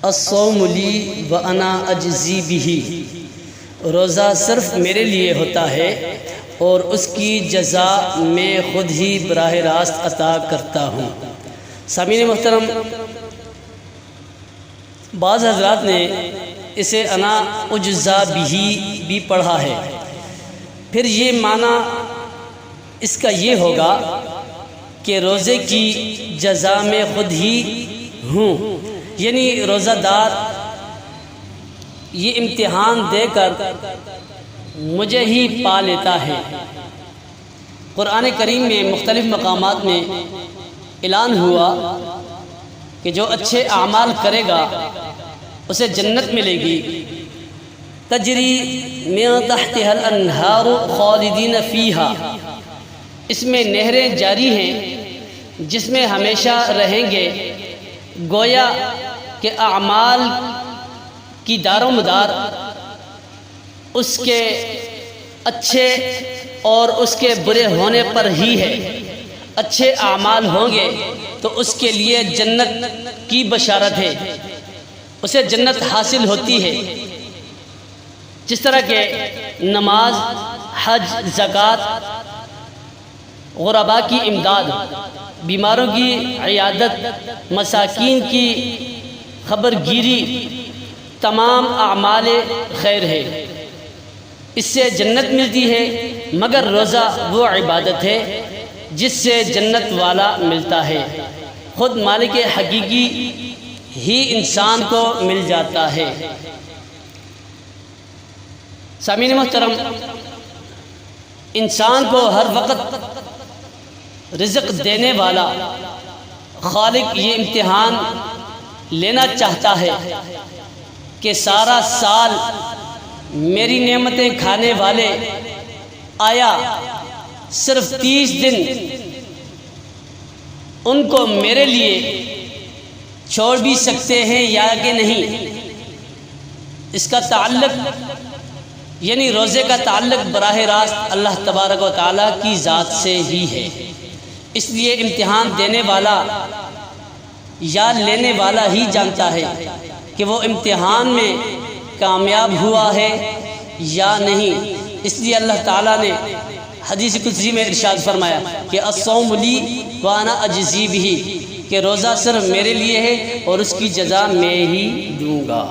الصوم لی وانا اجزی بہ، روزہ صرف میرے لیے ہوتا ہے اور اس کی جزا میں خود ہی براہ راست عطا کرتا ہوں۔ سامعین محترم، بعض حضرات نے اسے انا اجزا بہ بھی پڑھا ہے، پھر یہ معنی اس کا یہ ہوگا کہ روزے کی جزا میں خود ہی ہوں، یعنی روزہ دار یہ امتحان دے کر مجھے ہی پا لیتا ہے۔ قرآن کریم میں مختلف مقامات میں اعلان ہوا کہ جو اچھے اعمال کرے گا اسے جنت ملے گی، تجری من تحتها الانہار خالدین فیہا، اس میں نہریں جاری ہیں جس میں ہمیشہ رہیں گے۔ گویا کہ اعمال کی دار و مدار اس کے اچھے اور اس کے برے ہونے پر ہی ہے۔ اچھے اعمال ہوں گے تو اس کے لیے جنت کی بشارت ہے، اسے جنت حاصل ہوتی ہے۔ جس طرح کہ نماز، حج، زکوٰۃ، غرباء کی امداد، بیماروں کی عیادت، مساکین کی خبر گیری، تمام اعمال خیر ہے، اس سے جنت ملتی ہے۔ مگر روزہ وہ عبادت ہے جس سے جنت والا ملتا ہے، خود مالک حقیقی ہی انسان کو مل جاتا ہے۔ سامعین محترم، انسان کو ہر وقت رزق دینے والا خالق یہ امتحان لینا چاہتا ہے کہ سارا سال میری نعمتیں کھانے والے آیا صرف 30 دن ان کو میرے لیے چھوڑ بھی سکتے ہیں یا کہ نہیں۔ اس کا تعلق یعنی روزے کا تعلق براہ راست اللہ تبارک و تعالیٰ کی ذات سے ہی ہے، اس لیے امتحان دینے والا یا لینے والا ہی جانتا ہے کہ وہ امتحان میں کامیاب ہوا ہے یا نہیں۔ اس لیے اللہ تعالیٰ نے حدیث قدسی میں ارشاد فرمایا کہ الصوم لی وانا اجزی بہ، کہ روزہ صرف میرے لیے ہے اور اس کی جزا میں ہی دوں گا۔